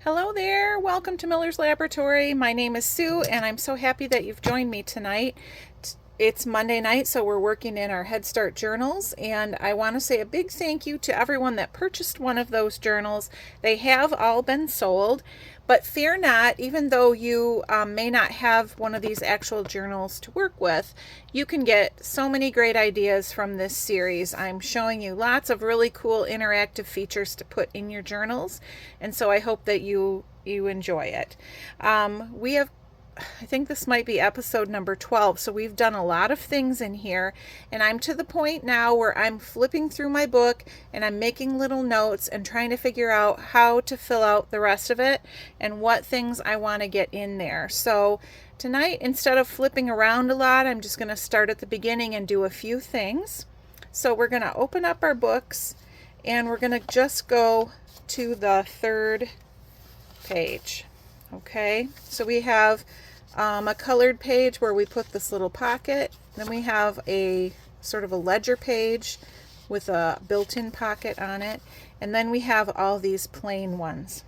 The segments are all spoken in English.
Hello there, welcome to Miller's Laboratory. My name is Sue and I'm so happy that you've joined me tonight. It's Monday night, so we're working in our Headstart journals, and I want to say a big thank you to everyone that purchased one of those journals. They have all been sold, but fear not, even though you may not have one of these actual journals to work with, you can get so many great ideas from this series. I'm showing you lots of really cool interactive features to put in your journals, and so I hope that you enjoy it. I think this might be episode number 12, so we've done a lot of things in here, and I'm to the point now where I'm flipping through my book and I'm making little notes and trying to figure out how to fill out the rest of it and what things I want to get in there. So tonight, instead of flipping around a lot, I'm just going to start at the beginning and do a few things. So we're going to open up our books and we're going to just go to the third page. Okay, so we have a colored page where we put this little pocket. Then we have a sort of a ledger page with a built-in pocket on it. And then we have all these plain ones.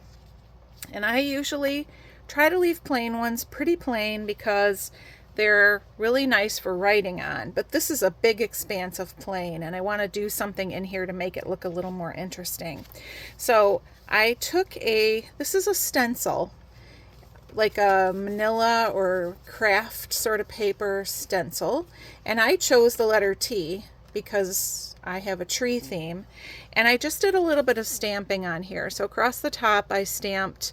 And I usually try to leave plain ones pretty plain because they're really nice for writing on. But this is a big expanse of plain, and I want to do something in here to make it look a little more interesting. So I took this is a stencil, like a manila or craft sort of paper stencil, and I chose the letter T because I have a tree theme, and I just did a little bit of stamping on here. So across the top I stamped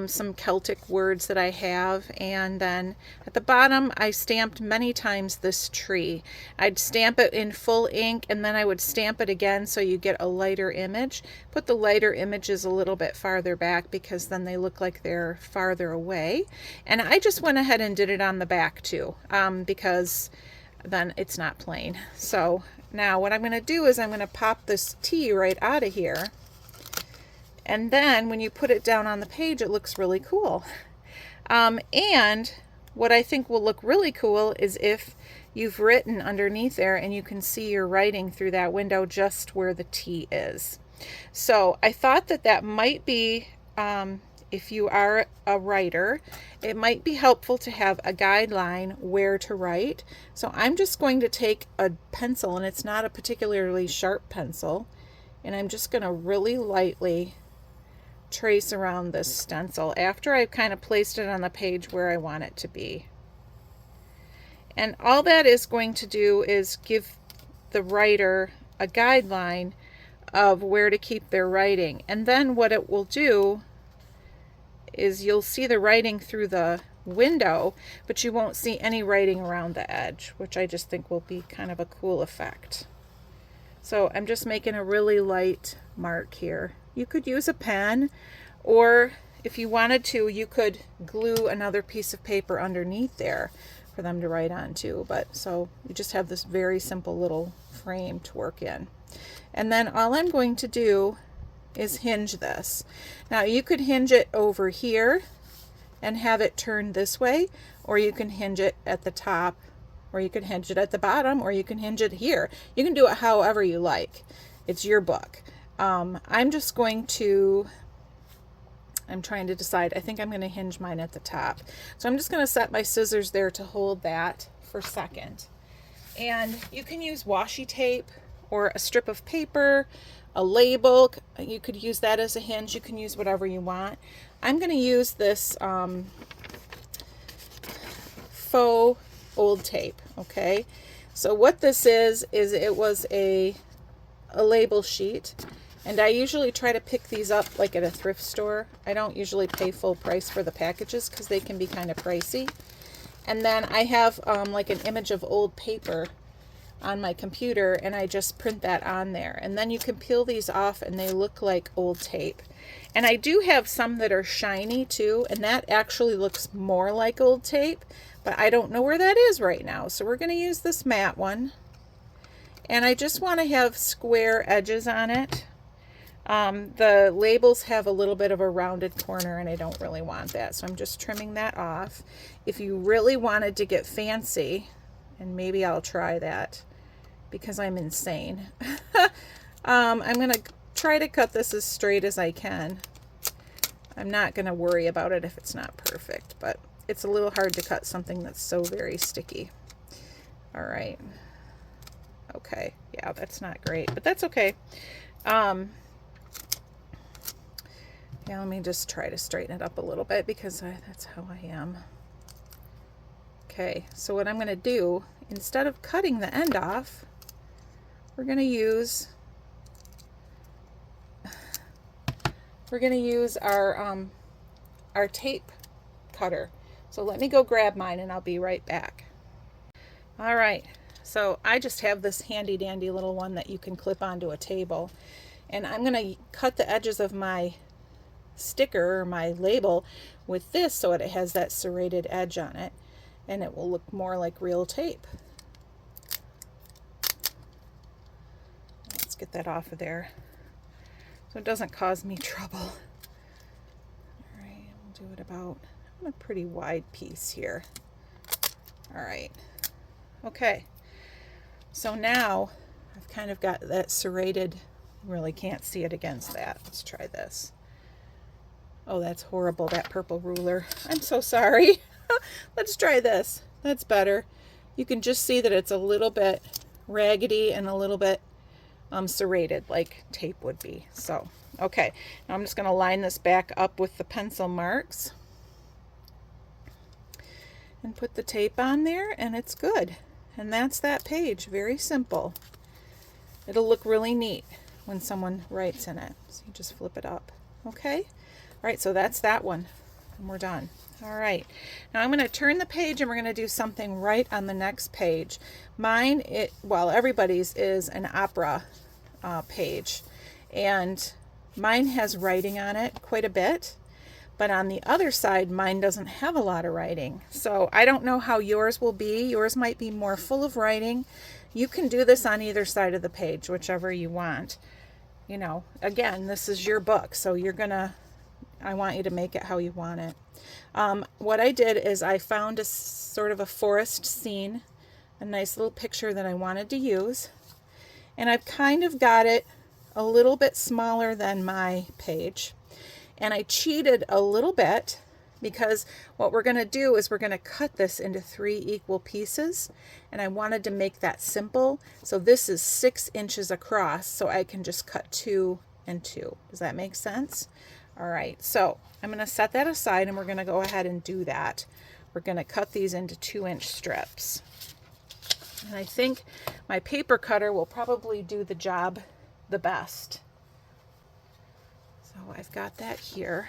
some Celtic words that I have, and then at the bottom I stamped many times this tree. I'd stamp it in full ink and then I would stamp it again so you get a lighter image. Put the lighter images a little bit farther back because then they look like they're farther away. And I just went ahead and did it on the back too, because then it's not plain. So now what I'm going to do is I'm going to pop this T right out of here, and then when you put it down on the page it looks really cool. And what I think will look really cool is if you've written underneath there and you can see your writing through that window just where the T is. So I thought that might be, if you are a writer, it might be helpful to have a guideline where to write. So I'm just going to take a pencil, and it's not a particularly sharp pencil, and I'm just going to really lightly trace around this stencil after I've kind of placed it on the page where I want it to be. And all that is going to do is give the writer a guideline of where to keep their writing. And then what it will do is you'll see the writing through the window, but you won't see any writing around the edge, which I just think will be kind of a cool effect. So I'm just making a really light mark here. You could use a pen, or if you wanted to, you could glue another piece of paper underneath there for them to write on too. But so you just have this very simple little frame to work in. And then all I'm going to do is hinge this. Now you could hinge it over here and have it turned this way, or you can hinge it at the top, or you can hinge it at the bottom, or you can hinge it here. You can do it however you like. It's your book. I'm trying to decide. I think I'm going to hinge mine at the top. So I'm just going to set my scissors there to hold that for a second. And you can use washi tape or a strip of paper, a label. You could use that as a hinge. You can use whatever you want. I'm going to use this faux old tape. Okay, so what this is it was a label sheet, and I usually try to pick these up like at a thrift store. I don't usually pay full price for the packages because they can be kind of pricey. And then I have like an image of old paper on my computer, and I just print that on there, and then you can peel these off and they look like old tape. And I do have some that are shiny too, and that actually looks more like old tape, but I don't know where that is right now. So we're going to use this matte one, and I just want to have square edges on it. The labels have a little bit of a rounded corner, and I don't really want that, so I'm just trimming that off. If you really wanted to get fancy, and maybe I'll try that because I'm insane, I'm going to try to cut this as straight as I can. I'm not going to worry about it if it's not perfect, but it's a little hard to cut something that's so very sticky. All right. Okay. Yeah, that's not great, but that's okay. Yeah, let me just try to straighten it up a little bit because that's how I am. Okay, so what I'm going to do, instead of cutting the end off, we're going to use our tape cutter. So let me go grab mine and I'll be right back. All right, so I just have this handy dandy little one that you can clip onto a table, and I'm going to cut the edges of my sticker or my label with this so it has that serrated edge on it, and it will look more like real tape. Let's get that off of there so it doesn't cause me trouble. All right, we'll do it about a pretty wide piece here. All right, okay, so now I've kind of got that serrated, really can't see it against that. Let's try this. Oh, that's horrible, that purple ruler. I'm so sorry. Let's try this. That's better. You can just see that it's a little bit raggedy and a little bit serrated like tape would be. So, okay, now I'm just going to line this back up with the pencil marks and put the tape on there, and it's good. And that's that page. Very simple. It'll look really neat when someone writes in it. So you just flip it up. Okay? All right, so that's that one, and we're done. All right, now I'm going to turn the page and we're going to do something right on the next page. Mine, well, everybody's is an opera page, and mine has writing on it quite a bit, but on the other side, mine doesn't have a lot of writing. So I don't know how yours will be. Yours might be more full of writing. You can do this on either side of the page, whichever you want. You know, again, this is your book, so I want you to make it how you want it. What I did is I found a sort of a forest scene, a nice little picture that I wanted to use, and I've kind of got it a little bit smaller than my page, and I cheated a little bit because what we're going to do is we're going to cut this into 3 equal pieces, and I wanted to make that simple. So this is 6 inches across, so I can just cut 2 and 2. Does that make sense? All right, so I'm going to set that aside and we're going to go ahead and do that. We're going to cut these into 2-inch strips. And I think my paper cutter will probably do the job the best. So I've got that here.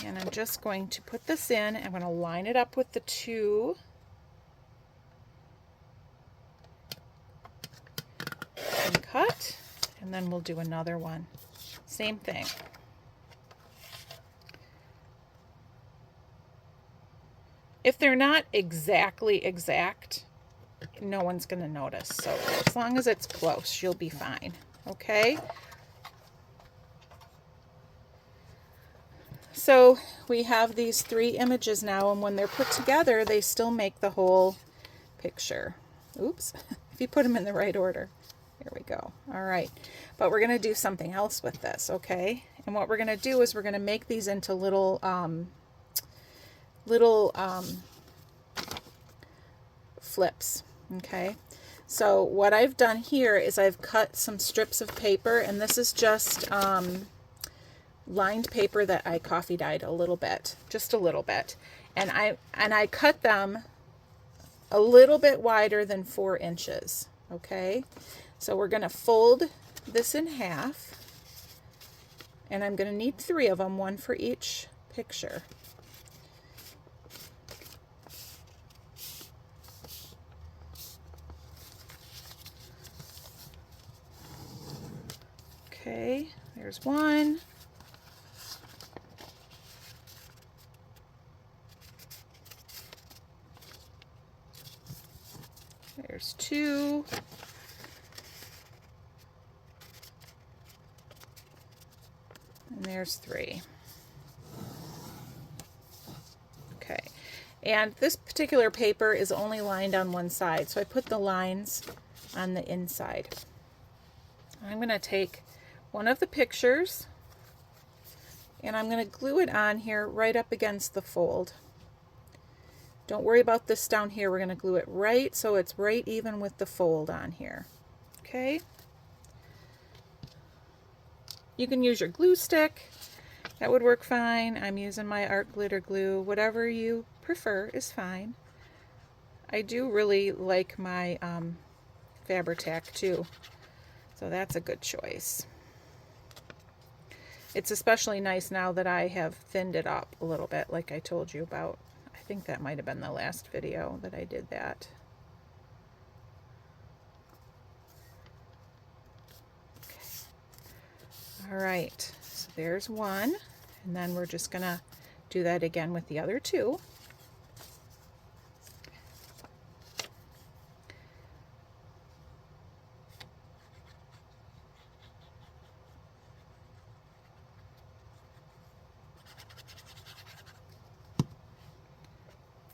And I'm just going to put this in. I'm going to line it up with the 2. And cut. And then we'll do another one. Same thing. If they're not exactly exact, no one's going to notice. So as long as it's close, you'll be fine. Okay? So we have these 3 images now, and when they're put together, they still make the whole picture. Oops. If you put them in the right order. Here we go. All right. But we're going to do something else with this, okay? And what we're going to do is we're going to make these into little flips, okay? So what I've done here is I've cut some strips of paper, and this is just lined paper that I coffee dyed a little bit, just a little bit. And I cut them a little bit wider than 4 inches, okay? So we're going to fold this in half, and I'm going to need 3 of them, 1 for each picture. Okay, there's 1. There's 2. And there's 3. Okay, and this particular paper is only lined on one side, so I put the lines on the inside. I'm going to take one of the pictures, and I'm going to glue it on here right up against the fold. Don't worry about this down here. We're going to glue it right so it's right even with the fold on here. Okay. You can use your glue stick. That would work fine. I'm using my art glitter glue. Whatever you prefer is fine. I do really like my Fabri-Tac too, so that's a good choice. It's especially nice now that I have thinned it up a little bit, like I told you about. I think that might have been the last video that I did that. Okay. All right, so there's one, and then we're just gonna do that again with the other two.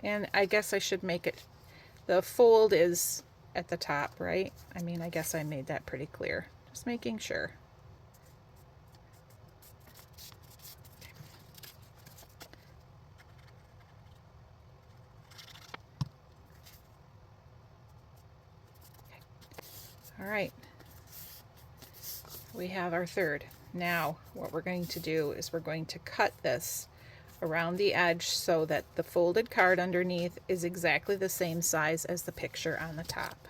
And I guess I should make it, the fold is at the top, right? I mean, I guess I made that pretty clear. Just making sure. All right, we have our third. Now what we're going to do is we're going to cut this around the edge so that the folded card underneath is exactly the same size as the picture on the top.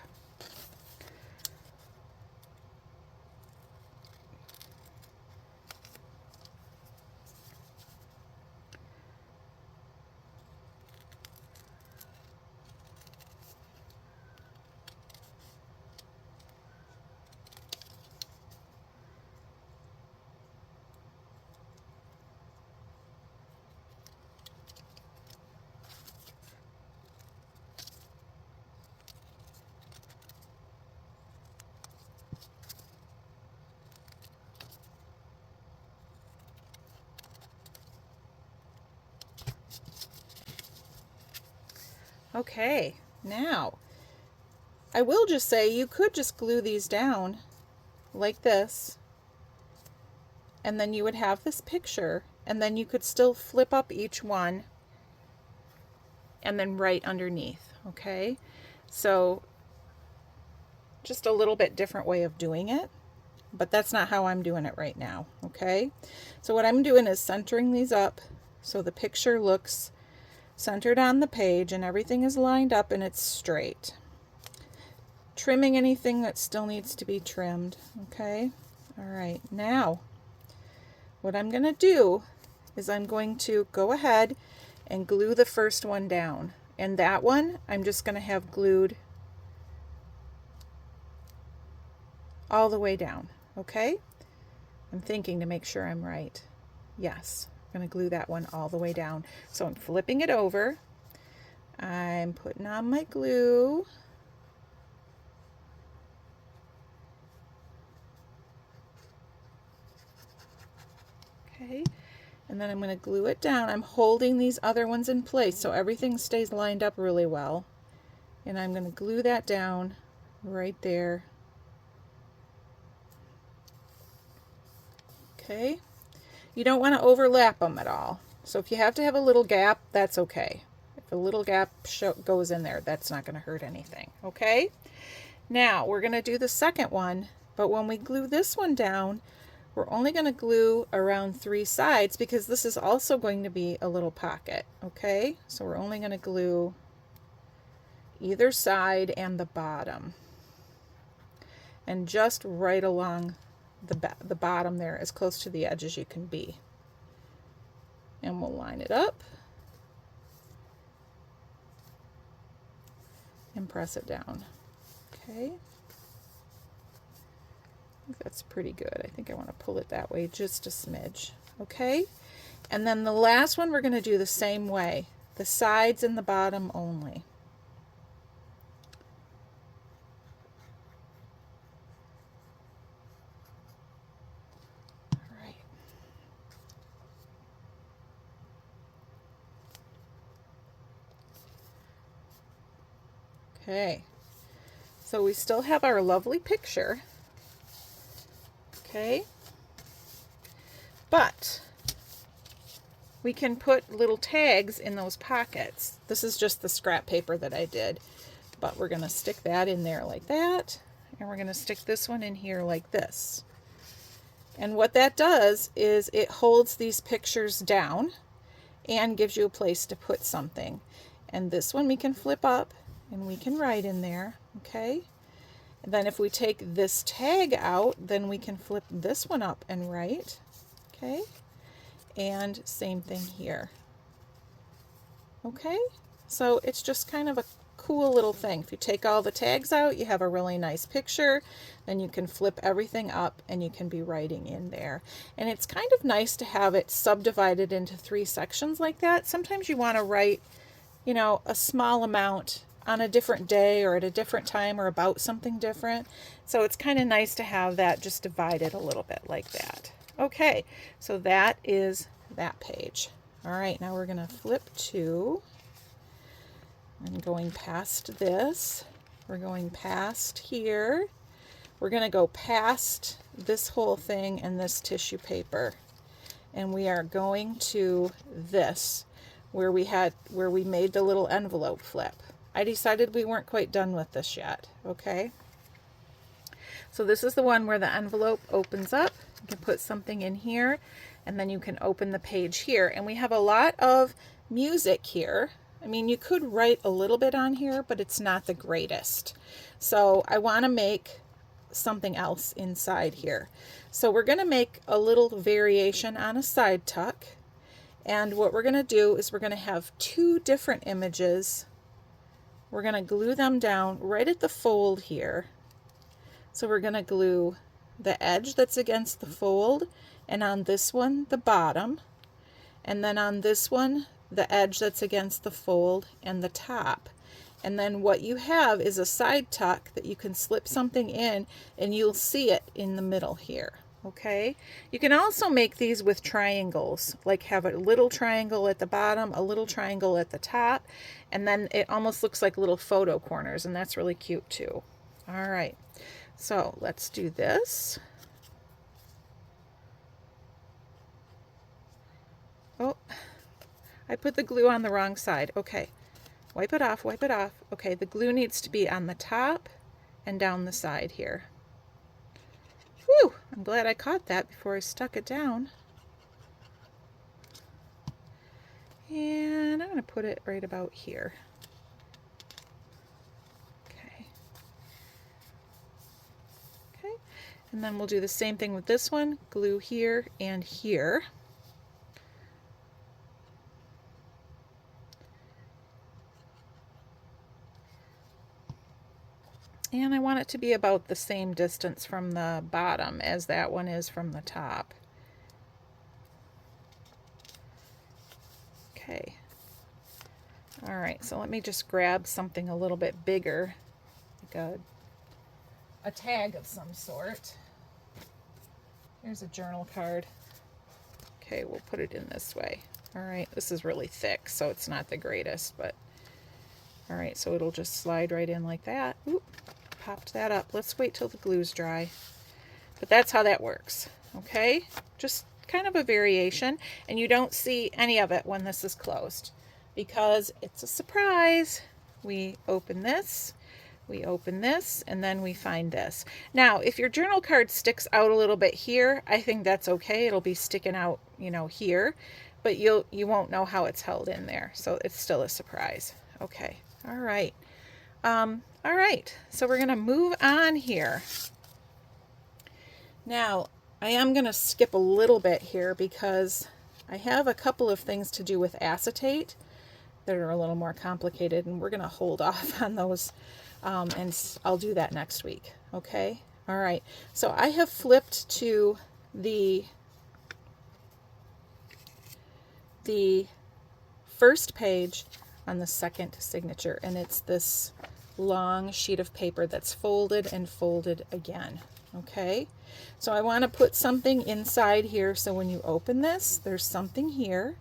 Okay, now I will just say you could just glue these down like this, and then you would have this picture, and then you could still flip up each one and then write underneath. Okay, so just a little bit different way of doing it, but that's not how I'm doing it right now. Okay, so what I'm doing is centering these up so the picture looks centered on the page and everything is lined up and it's straight. Trimming anything that still needs to be trimmed. Okay, all right, now what I'm going to do is I'm going to go ahead and glue the first one down, and that one I'm just going to have glued all the way down. Okay, I'm thinking to make sure I'm right. Yes, I'm going to glue that one all the way down. So I'm flipping it over, I'm putting on my glue, okay, and then I'm going to glue it down. I'm holding these other ones in place so everything stays lined up really well, and I'm going to glue that down right there. Okay, you don't want to overlap them at all, so if you have to have a little gap, that's okay. If a little gap goes in there, that's not going to hurt anything. Okay, now we're going to do the second one, but when we glue this one down, we're only going to glue around 3 sides because this is also going to be a little pocket. Okay, so we're only going to glue either side and the bottom, and just right along the bottom there, as close to the edge as you can be. And we'll line it up and press it down. Okay, I think that's pretty good. I think I want to pull it that way just a smidge. Okay, and then the last one we're going to do the same way, the sides and the bottom only. Okay, so we still have our lovely picture. Okay, but we can put little tags in those pockets. This is just the scrap paper that I did, but we're going to stick that in there like that, and we're going to stick this one in here like this. And what that does is it holds these pictures down and gives you a place to put something. And this one we can flip up and we can write in there, okay? And then if we take this tag out, then we can flip this one up and write, okay? And same thing here. Okay, so it's just kind of a cool little thing. If you take all the tags out, you have a really nice picture. Then you can flip everything up and you can be writing in there. And it's kind of nice to have it subdivided into 3 sections like that. Sometimes you want to write, you know, a small amount on a different day or at a different time or about something different. So it's kind of nice to have that just divided a little bit like that. Okay, so that is that page. All right, now we're going to flip to, and going past this, we're going past here, we're going to go past this whole thing and this tissue paper, and we are going to this where we made the little envelope flip. I decided we weren't quite done with this yet, okay? So this is the one where the envelope opens up. You can put something in here, and then you can open the page here. And we have a lot of music here. I mean, you could write a little bit on here, but it's not the greatest. So I want to make something else inside here. So we're going to make a little variation on a side tuck. And what we're going to do is we're going to have 2 different images. We're going to glue them down right at the fold here. So we're going to glue the edge that's against the fold, and on this one the bottom, and then on this one the edge that's against the fold and the top. And then what you have is a side tuck that you can slip something in and you'll see it in the middle here. Okay, you can also make these with triangles, like have a little triangle at the bottom, a little triangle at the top, and then it almost looks like little photo corners, and that's really cute too. All right, so let's do this. Oh, I put the glue on the wrong side. Okay, wipe it off, wipe it off. Okay, the glue needs to be on the top and down the side here. Whew, I'm glad I caught that before I stuck it down. And I'm going to put it right about here. Okay. Okay, and then we'll do the same thing with this one. Glue here and here. And I want it to be about the same distance from the bottom as that one is from the top. Okay. All right, so let me just grab something a little bit bigger, like a tag of some sort. Here's a journal card. Okay, we'll put it in this way. All right, this is really thick, so it's not the greatest, but all right, so it'll just slide right in like that. Oop. Popped that up. Let's wait till the glue's dry. But that's how that works. Okay, just kind of a variation, and you don't see any of it when this is closed because it's a surprise. We open this, and then we find this. Now, if your journal card sticks out a little bit here, I think that's okay. It'll be sticking out, you know, here, but you won't know how it's held in there, so it's still a surprise. Okay, all right. All right, so we're going to move on here. Now, I am going to skip a little bit here because I have a couple of things to do with acetate that are a little more complicated, and we're going to hold off on those, and I'll do that next week. Okay? All right, so I have flipped to the first page on the second signature, and it's this long sheet of paper that's folded and folded again. Okay, so I want to put something inside here so when you open this there's something here,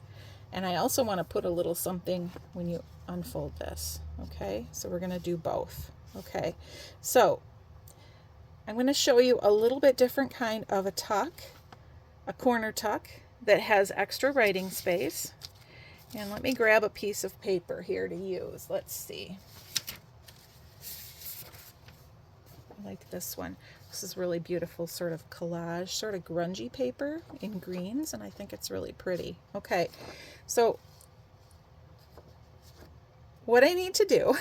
and I also want to put a little something when you unfold this. Okay, so we're going to do both. Okay, so I'm going to show you a little bit different kind of a tuck, a corner tuck. that has extra writing space. And let me grab a piece of paper here to use. Let's see. I like this one. This is really beautiful, sort of collage, sort of grungy paper in greens, and I think it's really pretty. Okay, so what I need to do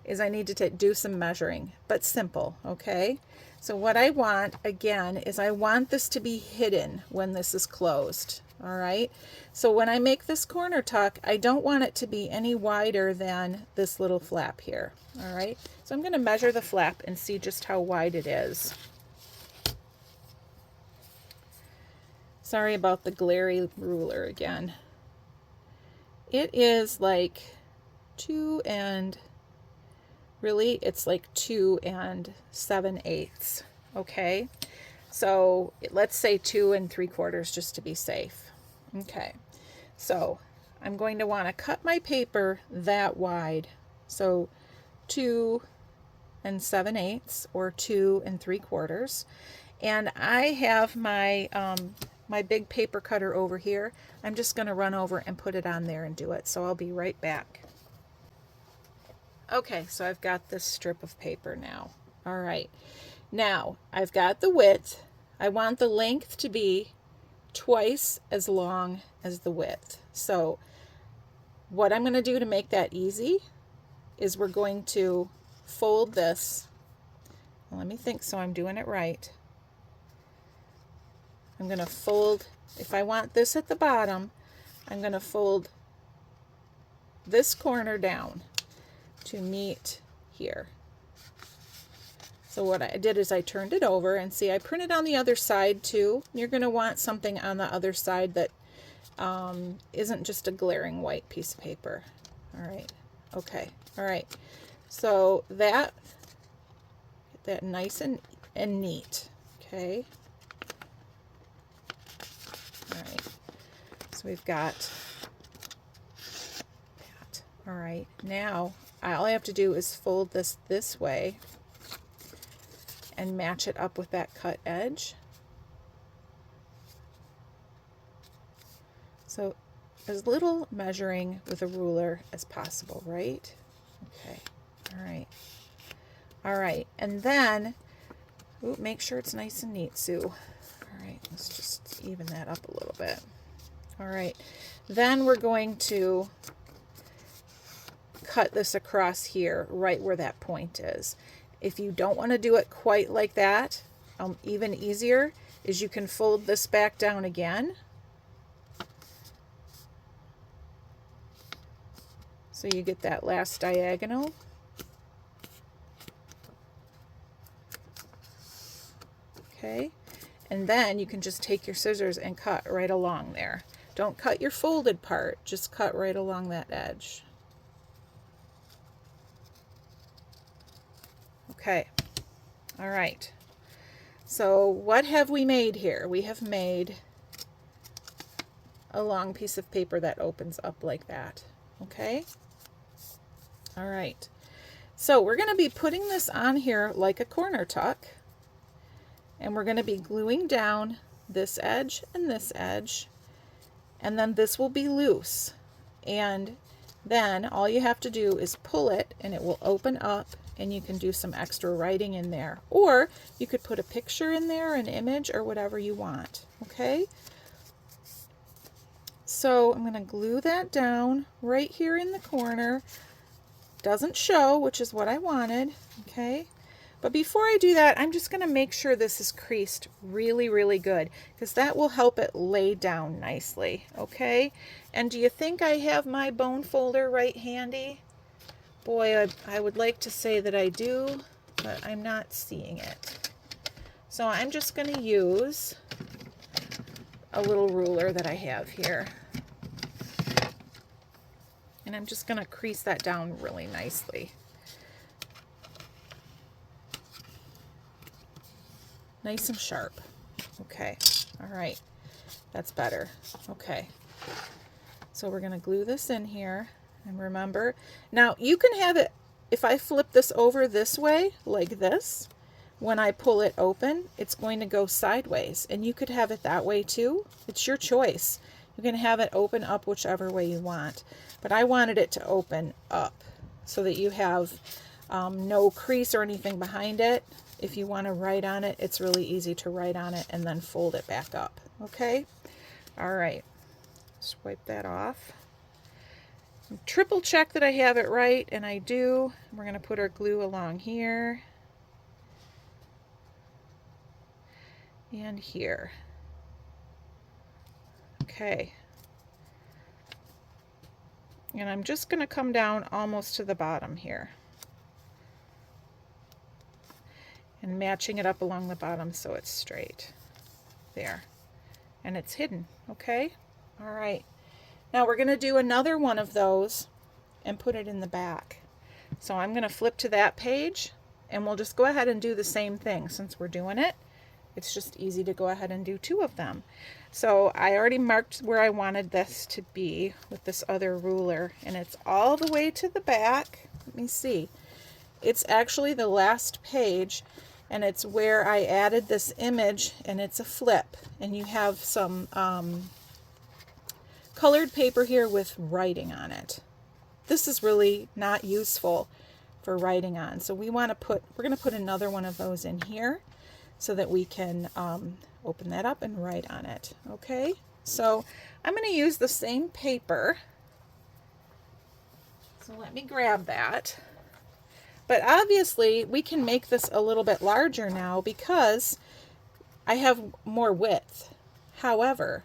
is I need to do some measuring, but simple, okay? So what I want, again, is I want this to be hidden when this is closed, all right? So when I make this corner tuck, I don't want it to be any wider than this little flap here, all right? So I'm going to measure the flap and see just how wide it is. Sorry about the glary ruler again. It is like 2 and really it's like 2 7/8. Okay, so let's say 2 3/4 just to be safe. Okay, so I'm going to want to cut my paper that wide, so 2 7/8 or 2 3/4, and I have my my big paper cutter over here. I'm just going to run over and put it on there and do it, so I'll be right back. Okay, so I've got this strip of paper now. All right, now I've got the width. I want the length to be twice as long as the width. So what I'm going to do to make that easy is we're going to fold this. Let me think so I'm doing it right. I'm going to fold, if I want this at the bottom, I'm going to fold this corner down to meet here. So what I did is I turned it over, and see, I printed on the other side too. You're going to want something on the other side that isn't just a glaring white piece of paper. All right, okay, all right. So get that nice and neat, okay. All right, so we've got that. All right, now all I have to do is fold this way and match it up with that cut edge. So as little measuring with a ruler as possible, right? Okay, all right. All right, and then, make sure it's nice and neat, Sue. All right, let's just even that up a little bit. All right, then we're going to cut this across here, right where that point is. If you don't want to do it quite like that, even easier is you can fold this back down again. So you get that last diagonal. Okay, and then you can just take your scissors and cut right along there. Don't cut your folded part, just cut right along that edge. Okay, all right. So what have we made here? We have made a long piece of paper that opens up like that. Okay, all right. So we're going to be putting this on here like a corner tuck, and we're going to be gluing down this edge, and then this will be loose, and then all you have to do is pull it and it will open up, and you can do some extra writing in there, or you could put a picture in there, an image, or whatever you want. Okay, so I'm going to glue that down right here in the corner. Doesn't show, which is what I wanted. Okay, but before I do that, I'm just going to make sure this is creased really, really good, because that will help it lay down nicely. Okay, and do you think I have my bone folder right handy? Boy, I would like to say that I do, but I'm not seeing it. So I'm just going to use a little ruler that I have here, and I'm just going to crease that down really nicely. Nice and sharp. Okay, all right, that's better. Okay, so we're going to glue this in here, and remember, now you can have it, if I flip this over this way like this, when I pull it open, it's going to go sideways, and you could have it that way too. It's your choice. You can have it open up whichever way you want, but I wanted it to open up so that you have no crease or anything behind it. If you want to write on it, it's really easy to write on it and then fold it back up. Okay? All right. Just wipe that off. Triple check that I have it right, and I do. We're going to put our glue along here and here. Okay. And I'm just going to come down almost to the bottom here. And matching it up along the bottom so it's straight. There. And it's hidden. Okay? All right. Now we're going to do another one of those and put it in the back. So I'm going to flip to that page, and we'll just go ahead and do the same thing. Since we're doing it, it's just easy to go ahead and do two of them. So I already marked where I wanted this to be with this other ruler, and it's all the way to the back. Let me see. It's actually the last page, and it's where I added this image, and it's a flip, and you have some colored paper here with writing on it. This is really not useful for writing on, so we're going to put another one of those in here so that we can open that up and write on it. Okay, so I'm going to use the same paper, so let me grab that. But obviously we can make this a little bit larger now because I have more width. However,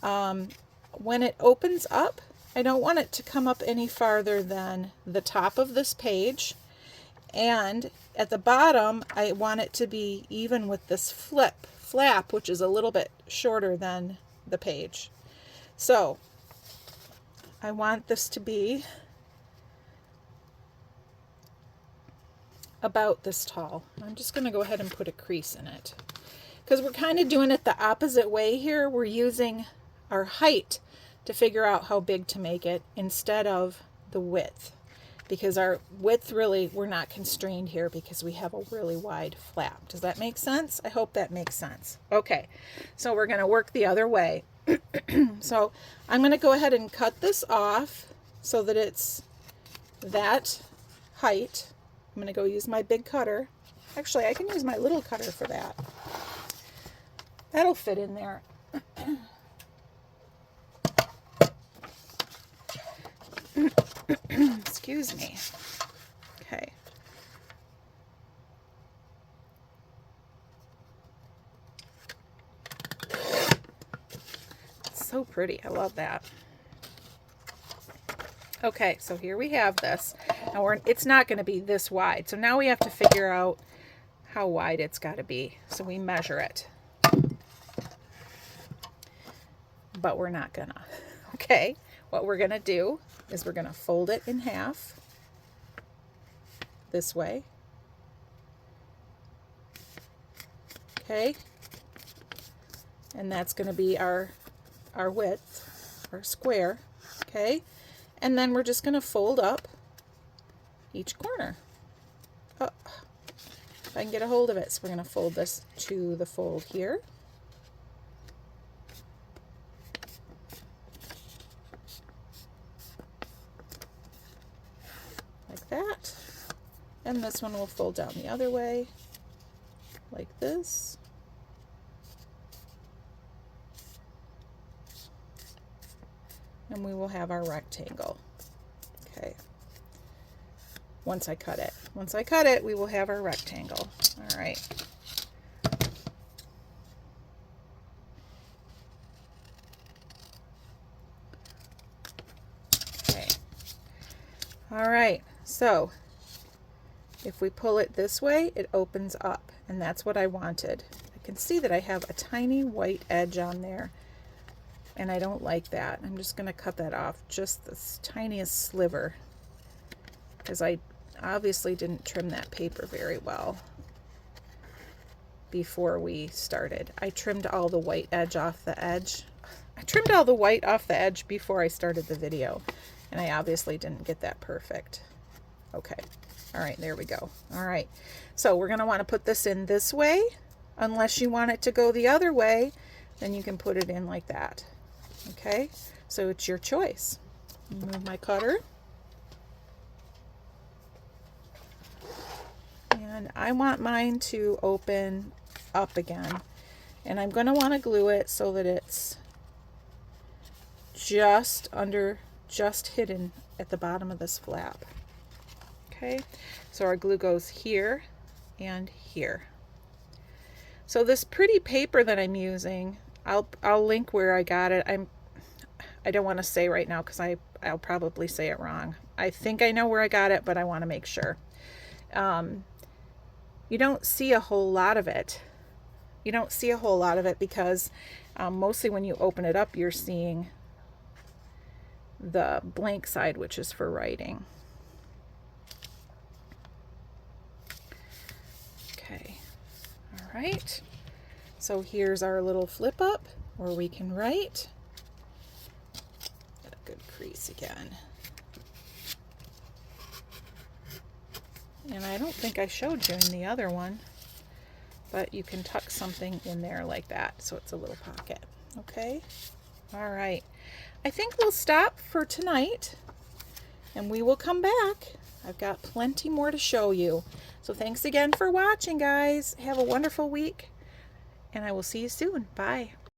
when it opens up, I don't want it to come up any farther than the top of this page. And at the bottom, I want it to be even with this flap, which is a little bit shorter than the page. So I want this to be about this tall. I'm just going to go ahead and put a crease in it because we're kind of doing it the opposite way here. We're using our height to figure out how big to make it instead of the width, because our width, really, we're not constrained here because we have a really wide flap. Does that make sense? I hope that makes sense. Okay, so we're going to work the other way. So I'm going to go ahead and cut this off so that it's that height. I'm going to go use my big cutter. Actually, I can use my little cutter for that. That'll fit in there. Excuse me. Okay. It's so pretty. I love that. Okay, so here we have this. Now it's not going to be this wide. So now we have to figure out how wide it's got to be. So we measure it. But we're not gonna. Okay, what we're gonna do is we're gonna fold it in half this way. Okay, and that's gonna be our width, our square. Okay, and then we're just gonna fold up each corner. Oh, if I can get a hold of it. So we're gonna fold this to the fold here. That, and this one will fold down the other way like this. And we will have our rectangle. Okay. Once I cut it, we will have our rectangle. All right. Okay. All right. So if we pull it this way, it opens up, and that's what I wanted. I can see that I have a tiny white edge on there, and I don't like that. I'm just going to cut that off, just this tiniest sliver, because I obviously didn't trim that paper very well before we started. I trimmed all the white edge off the edge. I trimmed all the white off the edge before I started the video, and I obviously didn't get that perfect. Okay, All right, there we go. All right, so we're going to want to put this in this way. Unless you want it to go the other way, then you can put it in like that. Okay, so it's your choice. Move my cutter. And I want mine to open up again. And I'm going to want to glue it so that it's just hidden at the bottom of this flap. Okay, so our glue goes here and here. So this pretty paper that I'm using, I'll link where I got it. I don't want to say right now because I'll probably say it wrong. I think I know where I got it, but I want to make sure. You don't see a whole lot of it. You don't see a whole lot of it because mostly when you open it up, you're seeing the blank side, which is for writing. Okay. All right, so here's our little flip up where we can write. Get a good crease again. And I don't think I showed you in the other one, but you can tuck something in there like that so it's a little pocket. Okay, all right. I think we'll stop for tonight and we will come back. I've got plenty more to show you. So thanks again for watching, guys. Have a wonderful week, and I will see you soon. Bye.